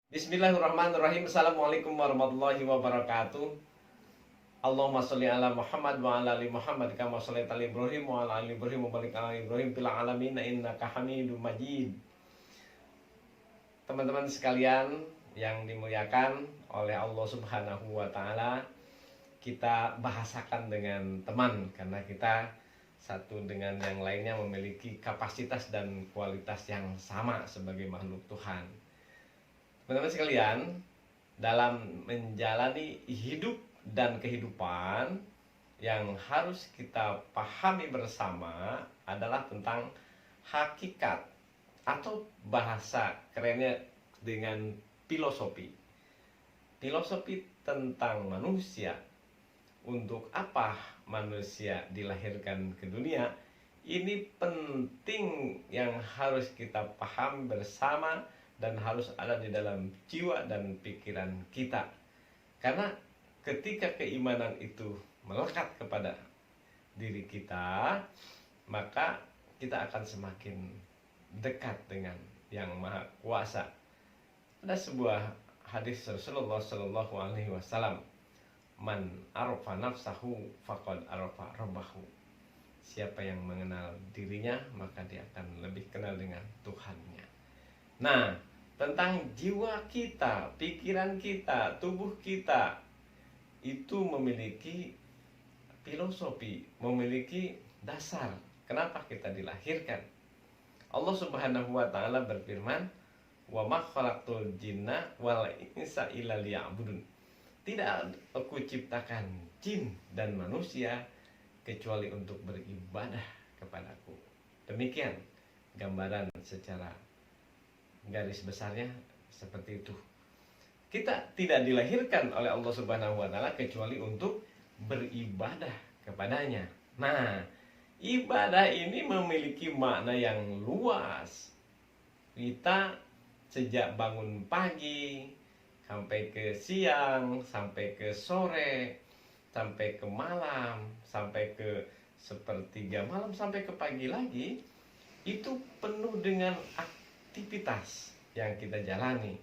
Bismillahirrahmanirrahim. Assalamualaikum warahmatullahi wabarakatuh. Allahumma sholli ala Muhammad wa ala ali Muhammad kama shallaita ala Ibrahim wa ala ali Ibrahim wa barik ala Ibrahim fil alamin innaka Hamidum Majid. Teman-teman sekalian yang dimuliakan oleh Allah Subhanahu wa taala, kita bahasakan dengan teman karena kita satu dengan yang lainnya memiliki kapasitas dan kualitas yang sama sebagai makhluk Tuhan. Teman-teman sekalian, dalam menjalani hidup dan kehidupan yang harus kita pahami bersama adalah tentang hakikat atau bahasa kerennya dengan filosofi. Filosofi tentang manusia. Untuk apa manusia dilahirkan ke dunia? Ini penting yang harus kita pahami bersama dan harus ada di dalam jiwa dan pikiran kita. Karena ketika keimanan itu melekat kepada diri kita, maka kita akan semakin dekat dengan yang Maha Kuasa. Ada sebuah hadis Rasulullah Shallallahu Alaihi Wasallam, man arafa nafsahu faqad arafa rabbahu. Siapa yang mengenal dirinya, maka dia akan lebih kenal dengan Tuhannya. Nah, tentang jiwa kita, pikiran kita, tubuh kita itu memiliki filosofi, memiliki dasar kenapa kita dilahirkan. Allah Subhanahu wa taala berfirman, "Wa ma khalaqtul jinna wal insa illa liya'budun." Tidak aku ciptakan jin dan manusia kecuali untuk beribadah kepadaku. Demikian gambaran secara garis besarnya seperti itu. Kita tidak dilahirkan oleh Allah Subhanahu wa taala kecuali untuk beribadah kepadanya. Nah, ibadah ini memiliki makna yang luas. Kita sejak bangun pagi sampai ke siang, sampai ke sore, sampai ke malam, sampai ke sepertiga malam, sampai ke pagi lagi, itu penuh dengan aktivitas yang kita jalani,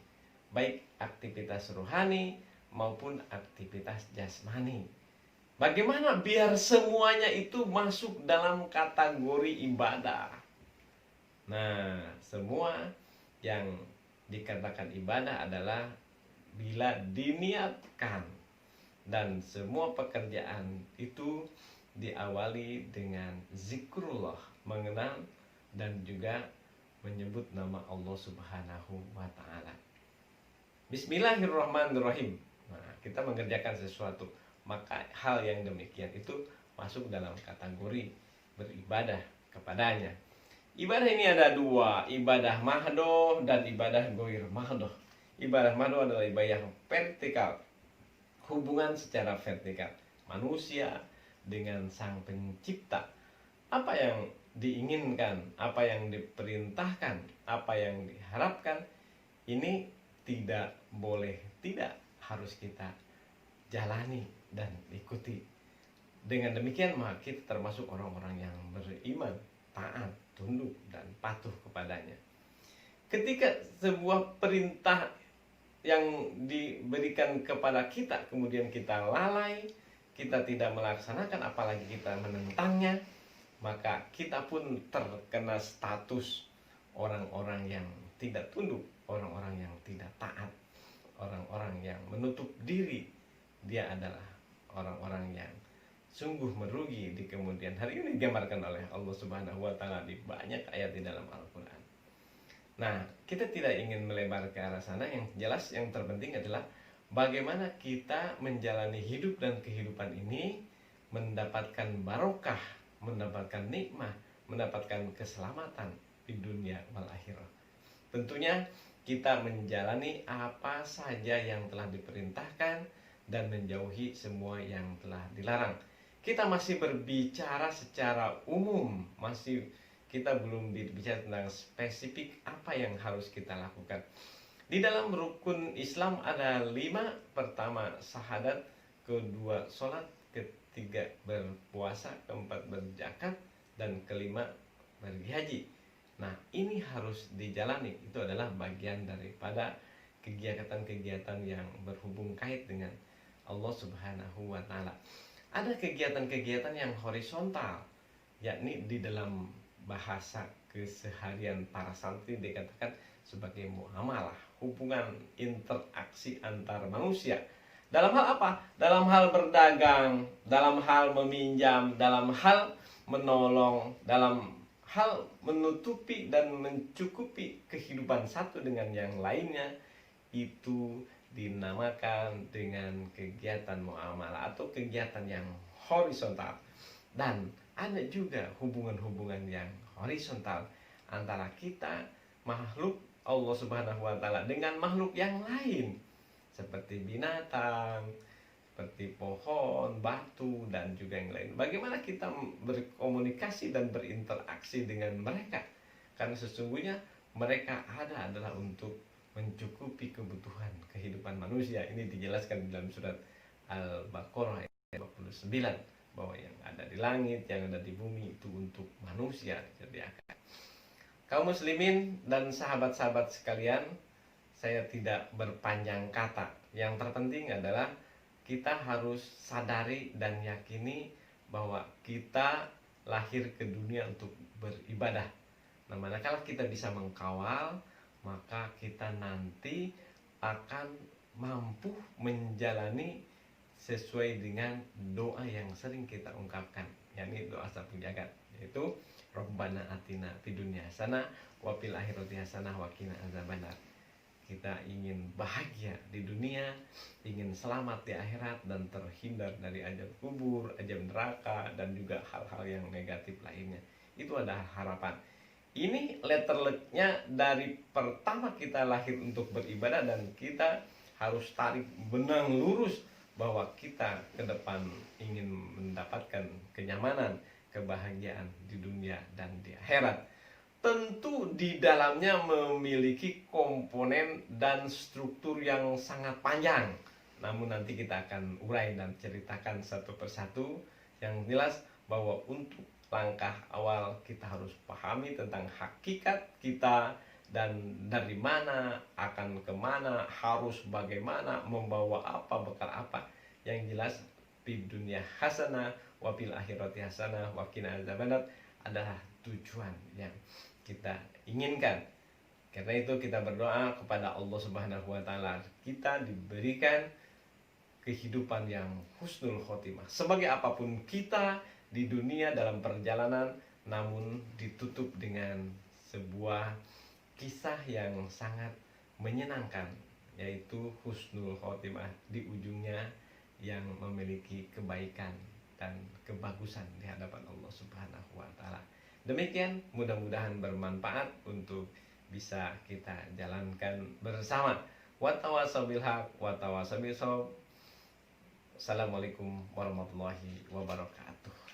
baik aktivitas rohani maupun aktivitas jasmani. Bagaimana biar semuanya itu masuk dalam kategori ibadah? Nah, semua yang dikatakan ibadah adalah bila diniatkan, dan semua pekerjaan itu diawali dengan zikrullah, mengenal dan juga menyebut nama Allah Subhanahu wa taala. Bismillahirrahmanirrahim. Nah, kita mengerjakan sesuatu, maka hal yang demikian itu masuk dalam kategori beribadah kepadanya. Ibadah ini ada dua, ibadah mahdoh dan ibadah goir mahdoh. Ibadah mahdoh adalah ibadah yang vertikal, hubungan secara vertikal manusia dengan sang pencipta. Apa yang diinginkan, apa yang diperintahkan, apa yang diharapkan, ini tidak boleh, tidak harus kita jalani dan ikuti. Dengan demikian maka kita termasuk orang-orang yang beriman, taat, tunduk dan patuh kepadanya. Ketika sebuah perintah yang diberikan kepada kita kemudian kita lalai, kita tidak melaksanakan, apalagi kita menentangnya, maka kita pun terkena status orang-orang yang tidak tunduk, orang-orang yang tidak taat, orang-orang yang menutup diri. Dia adalah orang-orang yang sungguh merugi di kemudian hari. Ini digambarkan oleh Allah Subhanahu wa taala di banyak ayat di dalam Al-Qur'an. Nah, kita tidak ingin melebar ke arah sana. Yang jelas, yang terpenting adalah bagaimana kita menjalani hidup dan kehidupan ini mendapatkan barokah, mendapatkan nikmah, mendapatkan keselamatan di dunia wal akhirah. Tentunya kita menjalani apa saja yang telah diperintahkan dan menjauhi semua yang telah dilarang. Kita masih berbicara secara umum, kita belum berbicara tentang spesifik apa yang harus kita lakukan. Di dalam rukun Islam ada 5. Pertama syahadat, kedua sholat, ketiga berpuasa, keempat berzakat, dan kelima pergi haji. Nah, ini harus dijalani. Itu adalah bagian daripada kegiatan-kegiatan yang berhubung kait dengan Allah Subhanahu wa taala. Ada kegiatan-kegiatan yang horizontal, yakni di dalam bahasa keseharian para santri dikatakan sebagai muamalah, hubungan interaksi antar manusia. Dalam hal apa? Dalam hal berdagang, dalam hal meminjam, dalam hal menolong, dalam hal menutupi dan mencukupi kehidupan satu dengan yang lainnya, itu dinamakan dengan kegiatan muamalah atau kegiatan yang horizontal. Dan ada juga hubungan-hubungan yang horizontal antara kita makhluk Allah Subhanahu wa taala dengan makhluk yang lain seperti binatang, seperti pohon, batu, dan juga yang lain. Bagaimana kita berkomunikasi dan berinteraksi dengan mereka? Karena sesungguhnya mereka adalah untuk mencukupi kebutuhan kehidupan manusia. Ini dijelaskan dalam surat Al-Baqarah ayat 29, bahwa yang ada di langit, yang ada di bumi itu untuk manusia disediakan. Kaum muslimin dan sahabat-sahabat sekalian, saya tidak berpanjang kata. Yang terpenting adalah kita harus sadari dan yakini bahwa kita lahir ke dunia untuk beribadah. Nah, manakala kita bisa mengkawal, maka kita nanti akan mampu menjalani sesuai dengan doa yang sering kita ungkapkan, yakni doa sapu jagat, yaitu Rabbana atina fid dunya hasanah wa fil akhirati hasanah wa qina azabannar. Kita ingin bahagia di dunia, ingin selamat di akhirat, dan terhindar dari azab kubur, azab neraka, dan juga hal-hal yang negatif lainnya. Itu adalah harapan. Ini letternya dari pertama kita lahir untuk beribadah, dan kita harus tarik benang lurus bahwa kita ke depan ingin mendapatkan kenyamanan, kebahagiaan di dunia dan di akhirat. Tentu di dalamnya memiliki komponen dan struktur yang sangat panjang. Namun nanti kita akan urai dan ceritakan satu persatu. Yang jelas bahwa untuk langkah awal kita harus pahami tentang hakikat kita, dan dari mana, akan kemana, harus bagaimana, membawa apa, bekal apa. Yang jelas di dunia hasanah wa fil akhirati hasanah wa qina azabannar adalah tujuan yang kita inginkan. Karena itu kita berdoa kepada Allah Subhanahu wa taala, kita diberikan kehidupan yang husnul khotimah. Sebagai apapun kita di dunia dalam perjalanan, namun ditutup dengan sebuah kisah yang sangat menyenangkan, yaitu husnul khotimah, di ujungnya yang memiliki kebaikan dan kebagusan di hadapan Allah Subhanahu wa taala. Demikian, mudah-mudahan bermanfaat untuk bisa kita jalankan bersama. Wa tawassaw bil haq wa tawassaw bis shawab. Assalamualaikum warahmatullahi wabarakatuh.